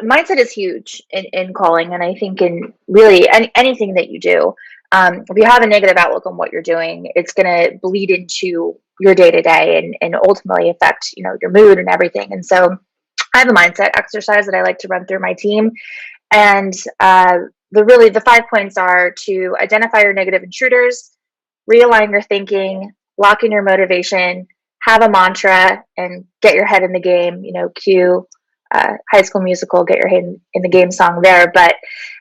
mindset is huge in calling, and I think in really anything that you do. If you have a negative outlook on what you're doing, it's going to bleed into your day to day and ultimately affect your mood and everything. And so I have a mindset exercise that I like to run through my team, and the 5 points are to identify your negative intruders, realign your thinking, lock in your motivation, have a mantra, and get your head in the game. Cue High School Musical, get your head in the game song there. But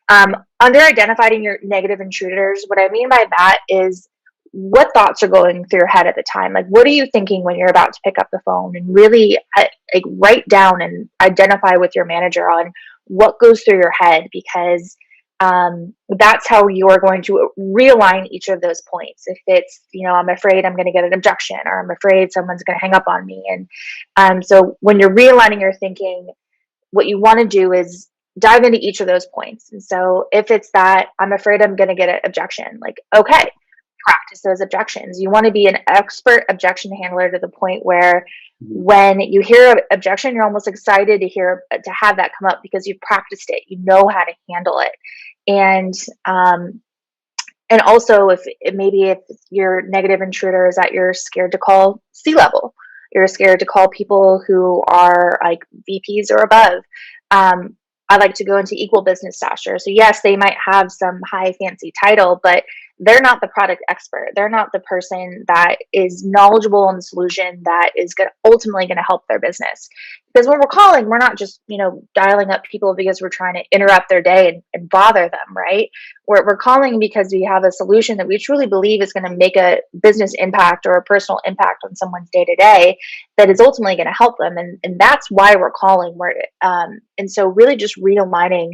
under identifying your negative intruders, what I mean by that is what thoughts are going through your head at the time. Like, what are you thinking when you're about to pick up the phone? And really like write down and identify with your manager on what goes through your head, because that's how you are going to realign each of those points. If it's, I'm afraid I'm going to get an objection, or I'm afraid someone's going to hang up on me. And so when you're realigning your thinking, what you want to do is dive into each of those points. And so if it's that I'm afraid I'm going to get an objection, like, okay, practice those objections. You want to be an expert objection handler to the point where when you hear an objection, you're almost excited to have that come up because you've practiced it. You know how to handle it. And also, if your negative intruder is that you're scared to call C-level, you're scared to call people who are like VPs or above. I like to go into equal business stature. So yes, they might have some high fancy title, but they're not the product expert. They're not the person that is knowledgeable on the solution that is ultimately going to help their business. Because when we're calling, we're not just, dialing up people because we're trying to interrupt their day and bother them, right? We're calling because we have a solution that we truly believe is going to make a business impact or a personal impact on someone's day to day that is ultimately going to help them. And that's why we're calling. And so really just realigning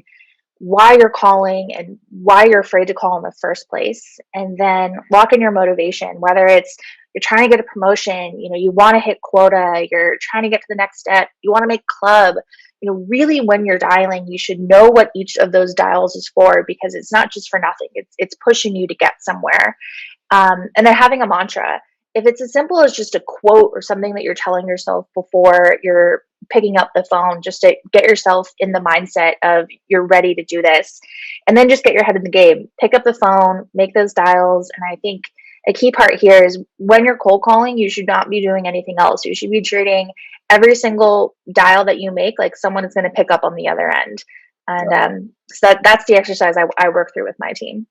why you're calling and why you're afraid to call in the first place, and then lock in your motivation, whether it's you're trying to get a promotion, you want to hit quota, you're trying to get to the next step, you want to make club. Really, when you're dialing, you should know what each of those dials is for, because it's not just for nothing. It's pushing you to get somewhere. And then having a mantra. If it's as simple as just a quote or something that you're telling yourself before you're picking up the phone, just to get yourself in the mindset of you're ready to do this, and then just get your head in the game, pick up the phone, make those dials. And I think a key part here is when you're cold calling, you should not be doing anything else. You should be treating every single dial that you make like someone is going to pick up on the other end. And so that's the exercise I work through with my team.